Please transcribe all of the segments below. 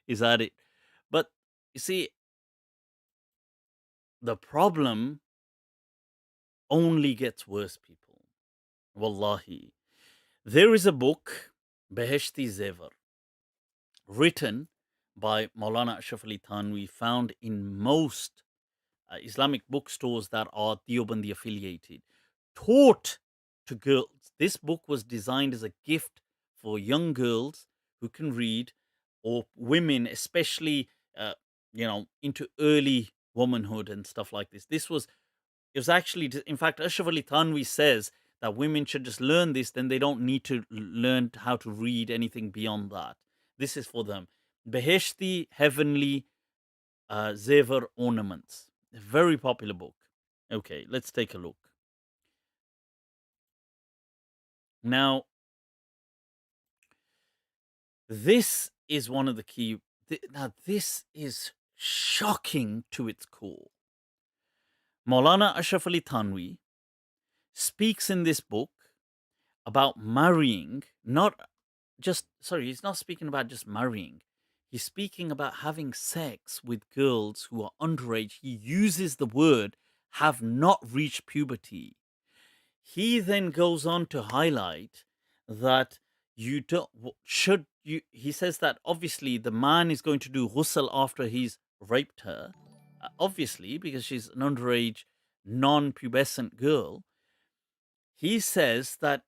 is at it. But you see, the problem only gets worse, people. Wallahi. There is a book, Beheshti Zevar, written by Moulana Ashraf Ali Thanvi, found in most Islamic bookstores that are deobandi affiliated, taught to girls. This book was designed as a gift for young girls who can read, or women, especially, into early womanhood and stuff like this. It was actually, in fact, Ashraf Ali Thanvi says that women should just learn this, then they don't need to learn how to read anything beyond that. This is for them. Beheshti, heavenly Zevar ornaments. A very popular book. Okay, let's take a look. Now, this is one of the key. Now, this is shocking to its core. Maulana Ashraf Ali Thanvi speaks in this book about marrying, he's not speaking about just marrying. He's speaking about having sex with girls who are underage. He uses the word have not reached puberty. He then goes on to highlight that you don't should you he says that obviously the man is going to do ghusl after he's raped her, obviously because she's an underage non-pubescent girl. He says that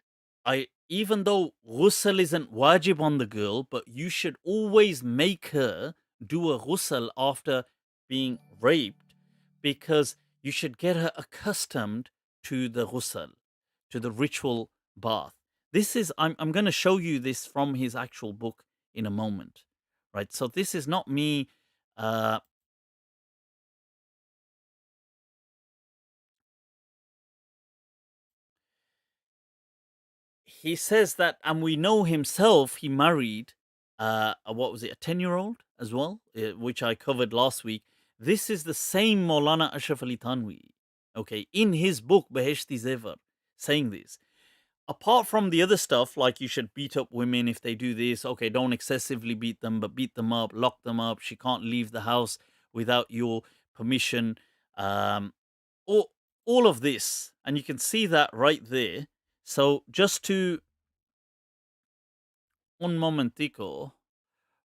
I even though ghusl isn't wajib on the girl, but you should always make her do a ghusl after being raped, because you should get her accustomed to the ghusl, to the ritual bath. This is I'm going to show you this from his actual book in a moment, right? So this is not me he says that, and we know himself, he married what was it, a 10-year-old as well, which I covered last week. This is the same Maulana Ashraf Ali Thanvi, okay, in his book Beheshti Zevar, saying this. Apart from the other stuff, like you should beat up women if they do this, okay, don't excessively beat them, but beat them up, lock them up. She can't leave the house without your permission. Um, all of this, and you can see that right there. So just to un momentico,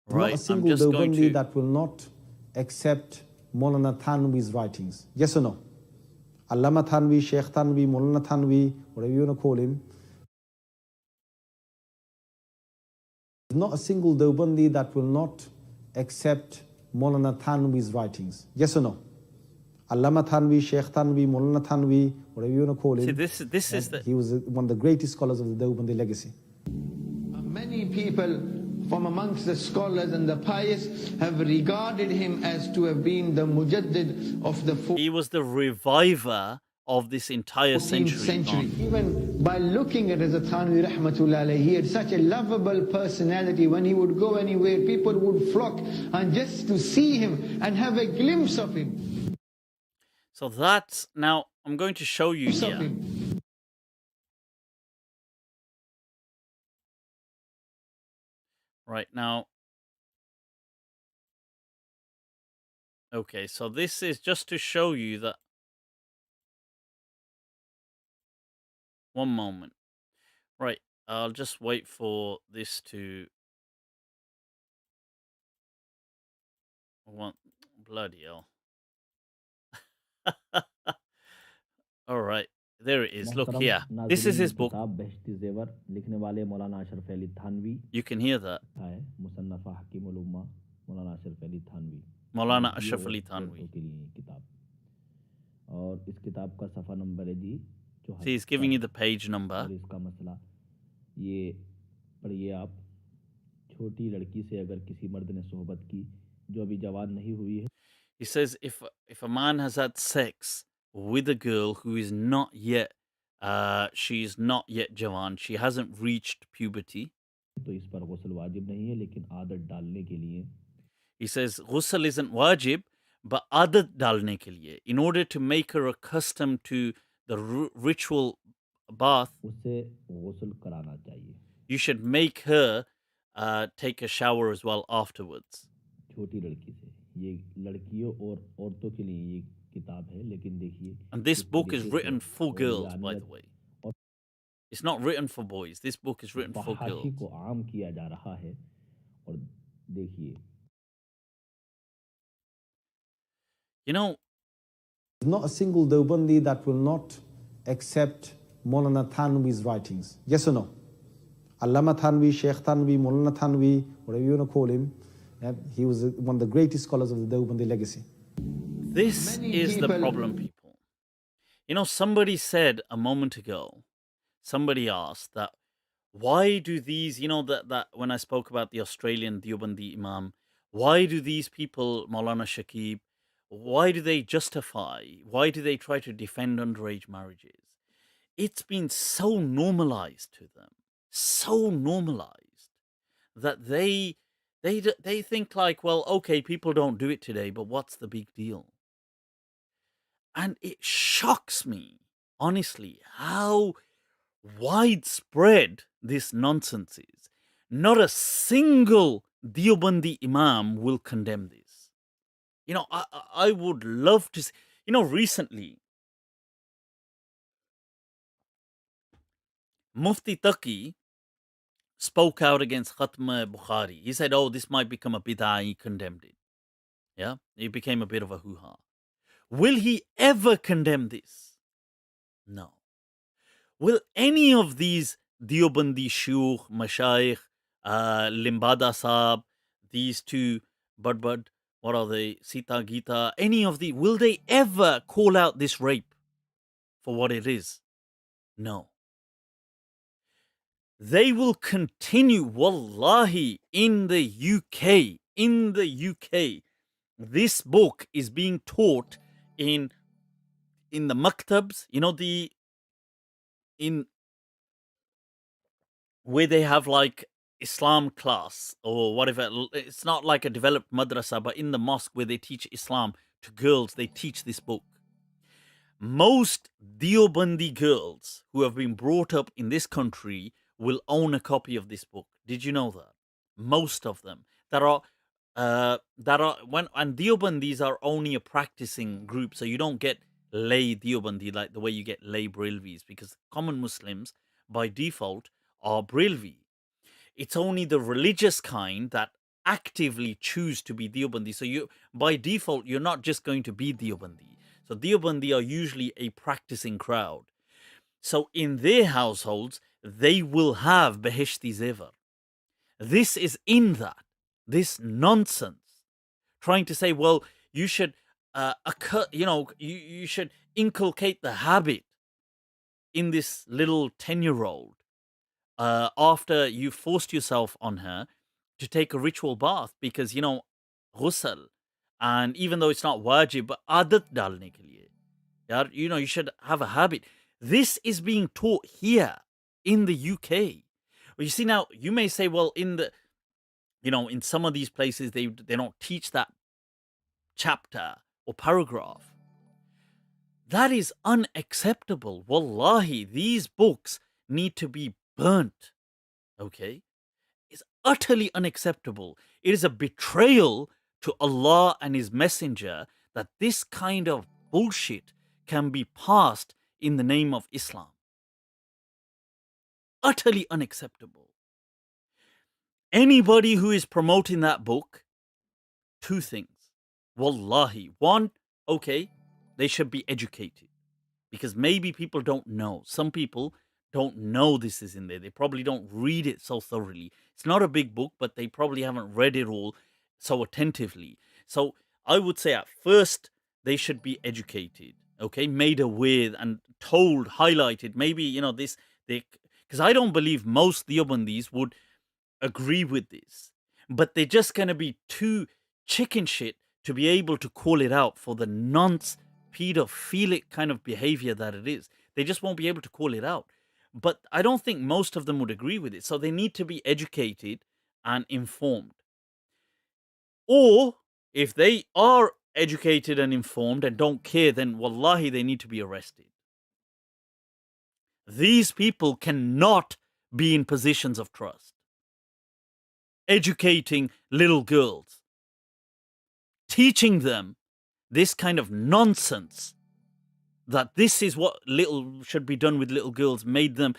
Not a right? I'm single just going deobandi to. that will not accept Moulana Thanvi's writings. Yes or no? Allama Thanvi, Sheikh Thanvi, Moulana Thanvi, whatever you want to call him. Not a single deobandi that will not accept Moulana Thanvi's writings. Yes or no? Allama Thanvi, Sheikh Thanvi, Moulana Thanvi, whatever you want to call him. See, this is the. He was one of the greatest scholars of the Deobandi legacy. Many people from amongst the scholars and the pious have regarded him as to have been the mujaddid of the He was the reviver of this entire 14th century. gone. Even by looking at Hazrat Thanvi rahmatullah alayhi, he had such a lovable personality. When he would go anywhere, people would flock and just to see him and have a glimpse of him. So that's, now I'm going to show you here. Right now. Okay, so this is just to show you that. One moment. Right, I'll just wait for this to. Bloody hell. All right, there it is. Look here. This is his book. You can hear that. Moulana Ashraf Ali Thanvi. See, he's giving you the page number. He says if a man has had sex with a girl who is not yet she's not yet jawan, she hasn't reached puberty. He says ghusl isn't wajib, but adat dalne ke liye, in order to make her accustomed to the ritual bath, you should make her take a shower as well afterwards. छोटी लड़की से। ये लड़कियों और औरतों के लिए ये किताब है, लेकिन देखिए And this किस book is तरीके से written for और ये girls, by the अनगत way. और It's not written for boys. This book is written for फहाशी girls. को आम किया जा रहा है। और देखिए You know, There's not a single Deobandi that will not accept Moulana Thanvi's writings. Yes or no? Allama Thanvi, Sheikh Thanvi, Moulana Thanvi, whatever you want to call him, he was one of the greatest scholars of the Deobandi legacy. this Many is the people- problem, people. You know, somebody said a moment ago, somebody asked that why do these, that when I spoke about the Australian Deobandi Imam, why do these people, Maulana Shakib, why do they justify, why do they try to defend underage marriages? It's been so normalized to them, so normalized that they think like, well, okay, people don't do it today, but what's the big deal? And it shocks me, honestly, how widespread this nonsense is. Not a single Deobandi Imam will condemn this. I would love to see, recently, Mufti Taqi spoke out against Khatma Bukhari. He said, oh, this might become a bid'ah. He condemned it. Yeah, it became a bit of a hoo-ha. Will he ever condemn this? No. Will any of these Deobandi Shuyukh, Mashayikh, Limbada Saab, these two, Bud, what are they, Sita Gita, any of the, will they ever call out this rape for what it is? No. They will continue, wallahi, in the UK, this book is being taught in the maktabs, in where they have like Islam class or whatever. It's not like a developed madrasa, but in the mosque where they teach Islam to girls, they teach this book. Most Deobandi girls who have been brought up in this country will own a copy of this book. Did you know that? Most of them and Deobandis are only a practicing group, so you don't get lay Deobandi like the way you get lay Brilvis, because common Muslims by default are Brilvi. It's only the religious kind that actively choose to be Deobandi. So you, by default, you're not just going to be Deobandi. So Deobandi are usually a practicing crowd. So in their households, they will have Beheshti Zevar. This is in that. This nonsense. Trying to say, well, you should, you should inculcate the habit in this little 10-year-old after you forced yourself on her to take a ritual bath because, ghusl, and even though it's not wajib, but adat dalne ke liye. Yaar, you should have a habit. This is being taught here in the UK. Well, you see, now you may say, well, in some of these places, they don't teach that chapter or paragraph. That is unacceptable. Wallahi, these books need to be burnt. Okay? It's utterly unacceptable. It is a betrayal to Allah and His Messenger that this kind of bullshit can be passed in the name of Islam. Utterly unacceptable. Anybody who is promoting that book, two things. Wallahi. One, okay, they should be educated. Because maybe people don't know. Some people don't know this is in there. They probably don't read it so thoroughly. It's not a big book, but they probably haven't read it all so attentively. So I would say at first they should be educated, okay, made aware and told, highlighted. Maybe, because I don't believe most Deobandis would agree with this, but they're just going to be too chicken shit to be able to call it out for the nonce pedophilic kind of behavior that it is. They just won't be able to call it out. But I don't think most of them would agree with it. So they need to be educated and informed. Or if they are educated and informed and don't care, then wallahi, they need to be arrested. These people cannot be in positions of trust. Educating little girls. teaching them this kind of nonsense, that this is what should be done with little girls, make them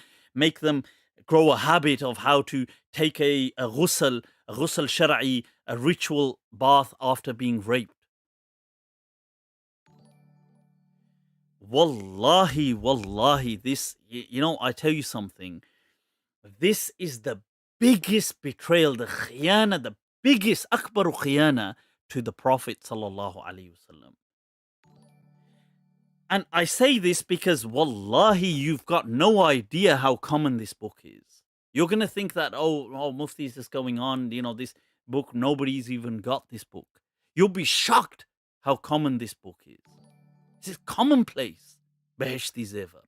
grow a habit of how to take a ghusl shar'i, a ritual bath after being raped. Wallahi, this, I tell you something. This is the biggest betrayal, the khiyana, the biggest akbaru khiyana to the Prophet sallallahu alaihi wasallam. And I say this because wallahi, you've got no idea how common this book is. You're going to think that, oh, Mufti is just going on, this book, nobody's even got this book. You'll be shocked how common this book is. This is commonplace, Beheshti Zevar.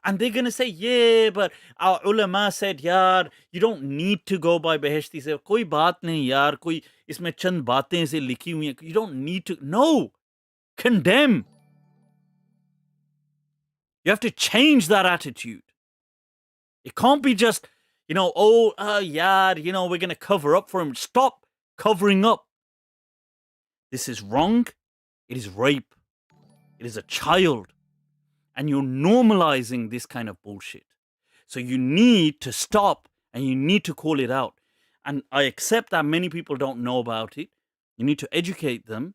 And they're going to say, yeah, but our ulama said, yaar, you don't need to go by Beheshti Zevar. Koi baat nahi, yaar, koi isme chand baatein se likhi hui hain. You don't need to. No, condemn. You have to change that attitude. It can't be just, yaar, we're going to cover up for him. Stop covering up. This is wrong. It is rape. It is a child. And you're normalizing this kind of bullshit. So you need to stop and you need to call it out. And I accept that many people don't know about it. You need to educate them.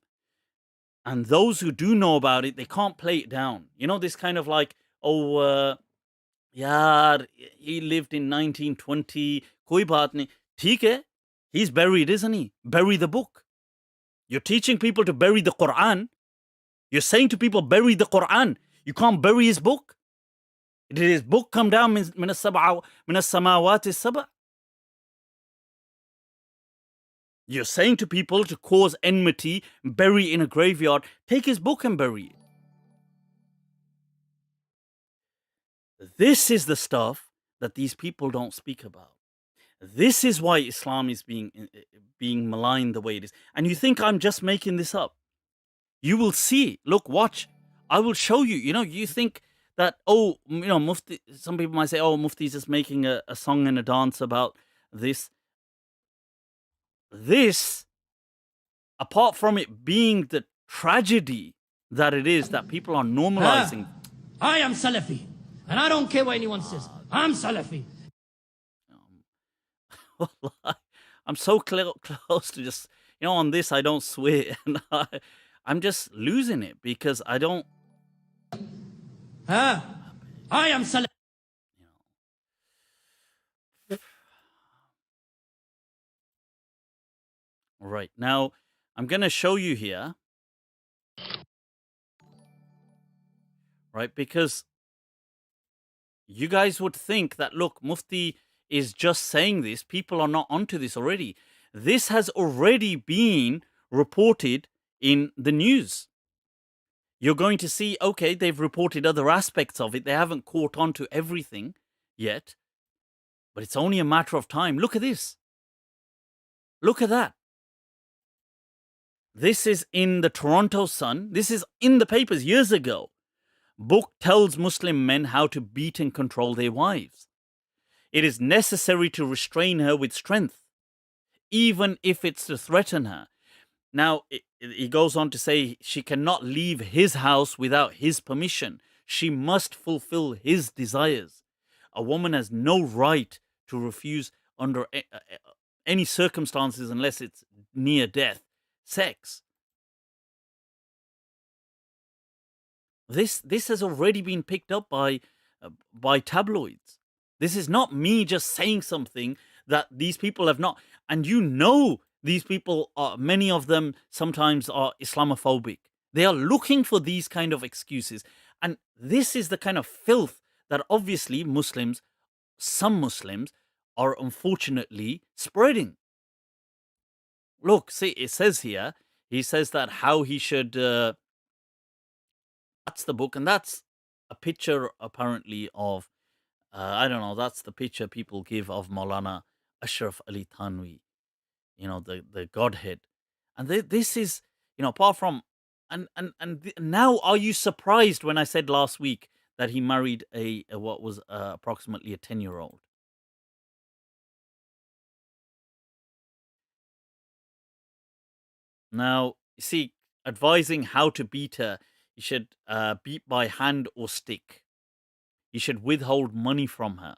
And those who do know about it, they can't play it down. This kind of like, yaar, he lived in 1920. Koi baat nahi. Theek hai. He's buried, isn't he? Bury the book. You're teaching people to bury the Quran. You're saying to people, bury the Quran. You can't bury his book. Did his book come down min as-samawati as-sab'a? You're saying to people to cause enmity, bury in a graveyard. Take his book and bury it. This is the stuff that these people don't speak about. This is why Islam is being maligned the way it is. And you think I'm just making this up? You will see. Look, watch. I will show you. You think that, Mufti, some people might say, Mufti is just making a song and a dance about this. This, apart from it being the tragedy that it is, that people are normalizing. I am Salafi. And I don't care what anyone says. I'm Salafi. I'm so close to just, on this, I don't swear. And I'm just losing it because I don't. I am Salafi. Right. Now, I'm going to show you here. Right. Because you guys would think that, look, Mufti is just saying this. People are not onto this already. This has already been reported in the news. You're going to see, okay, they've reported other aspects of it. They haven't caught on to everything yet. But it's only a matter of time. Look at this. Look at that. This is in the Toronto Sun. This is in the papers years ago. Book tells Muslim men how to beat and control their wives. It is necessary to restrain her with strength, even if it's to threaten her. Now, he goes on to say she cannot leave his house without his permission. She must fulfill his desires. A woman has no right to refuse under any circumstances unless it's near death sex. This has already been picked up by tabloids. This is not me just saying something that these people have not. And these people are, many of them sometimes are Islamophobic. They are looking for these kind of excuses. And this is the kind of filth that obviously some Muslims are unfortunately spreading. Look, see, it says here, he says that how he should, that's the book, and that's a picture apparently of, I don't know, that's the picture people give of Moulana Ashraf Ali Thanvi, the Godhead. And this is, apart from, now are you surprised when I said last week that he married what was approximately a 10-year-old? Now, you see, advising how to beat her. He should beat by hand or stick. He should withhold money from her.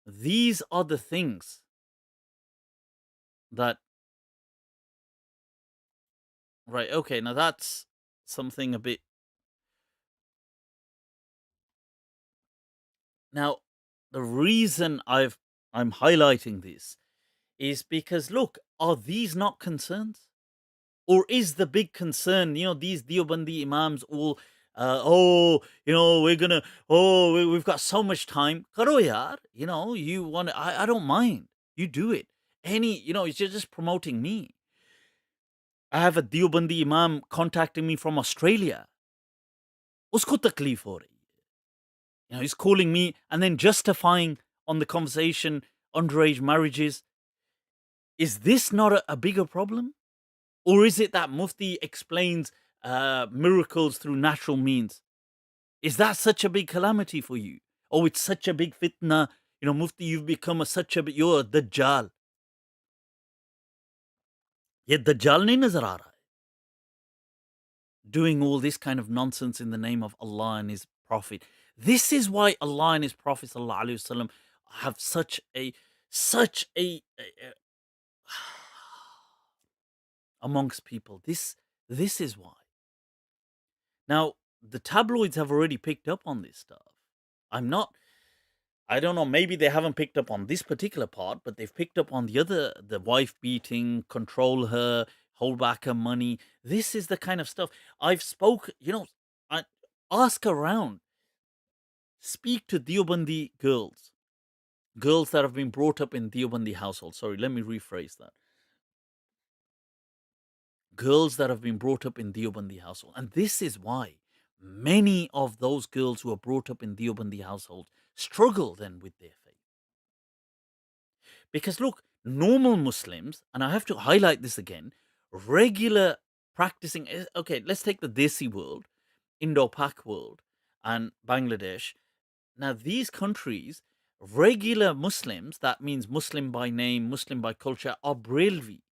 These are the things that, right, okay, now that's something a bit. Now, the reason I'm highlighting this is because, look, are these not concerns? Or is the big concern, these Deobandi Imams all, we've got so much time. Karo yaar, you want to, I don't mind. You do it. You're just promoting me. I have a Deobandi Imam contacting me from Australia. Usko takleef ho rahi hai. He's calling me and then justifying on the conversation underage marriages. Is this not a bigger problem? Or is it that Mufti explains miracles through natural means? Is that such a big calamity for you? Oh, it's such a big fitna. Mufti, you've become you're a Dajjal. Ye Dajjal nahi nazar aa raha hai. Doing all this kind of nonsense in the name of Allah and His Prophet. This is why Allah and His Prophet sallallahu alaihi wasallam have such a amongst people. This is why. Now, the tabloids have already picked up on this stuff. I don't know, maybe they haven't picked up on this particular part, but they've picked up on the wife beating, control her, hold back her money. This is the kind of stuff I've ask around. Speak to Deobandi girls that have been brought up in Deobandi households. Sorry, let me rephrase that. Girls that have been brought up in Deobandi household. And this is why many of those girls who are brought up in Deobandi households struggle then with their faith. Because look, normal Muslims, and I have to highlight this again, regular practicing, okay, let's take the Desi world, Indo-Pak world, and Bangladesh. Now, these countries, regular Muslims, that means Muslim by name, Muslim by culture, are Brelvi.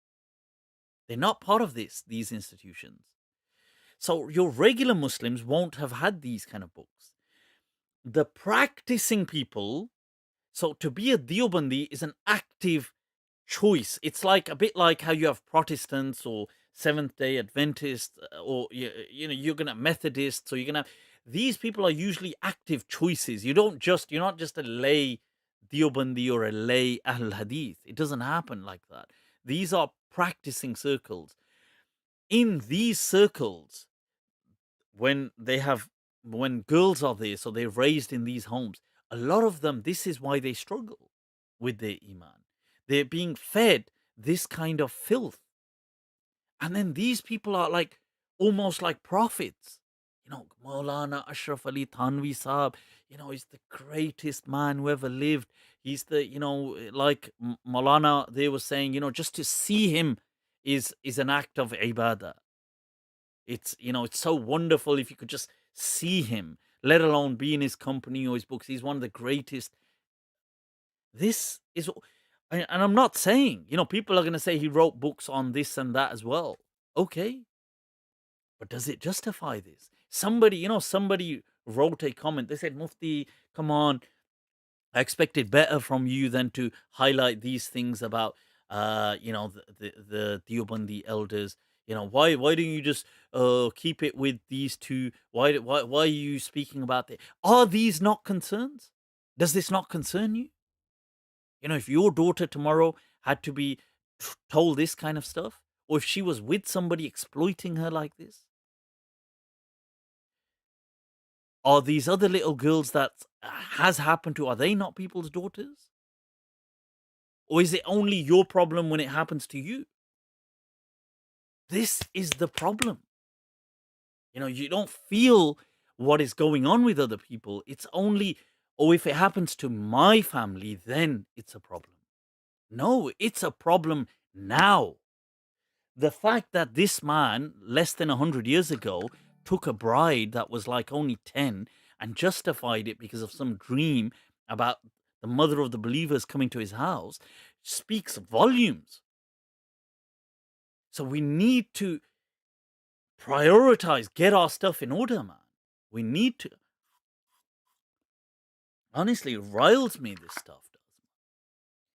They're not part of these institutions. So your regular Muslims won't have had these kind of books. The practicing people, so to be a Deobandi is an active choice. It's like a bit like how you have Protestants or Seventh-day Adventists, or you're gonna have Methodists. So you're gonna have, these people are usually active choices. You're not just a lay Deobandi or a lay Ahl Hadith. It doesn't happen like that. These are practicing circles. In these circles, when girls are there, so they're raised in these homes, a lot of them, this is why they struggle with their iman. They're being fed this kind of filth. And then these people are like almost like prophets. Moulana Ashraf Ali Thanvi Sahab, he's the greatest man who ever lived. He's the, like Moulana, they were saying, just to see him is an act of ibadah. It's, it's so wonderful if you could just see him, let alone be in his company or his books. He's one of the greatest. This is, and I'm not saying, people are going to say he wrote books on this and that as well. Okay. But does it justify this? Somebody wrote a comment. They said, Mufti, come on. I expected better from you than to highlight these things about, the Deobandi elders. Why don't you just keep it with these two? Why are you speaking about that? Are these not concerns? Does this not concern you? If your daughter tomorrow had to be told this kind of stuff, or if she was with somebody exploiting her like this, are these other little girls that has happened to, are they not people's daughters? Or is it only your problem when it happens to you? This is the problem. You don't feel what is going on with other people. It's only, oh, if it happens to my family, then it's a problem. No, it's a problem now. The fact that this man, less than 100 years ago, took a bride that was like only 10 and justified it because of some dream about the mother of the believers coming to his house speaks volumes. So we need to prioritize, get our stuff in order, man. We need to. Honestly, it riles me, this stuff.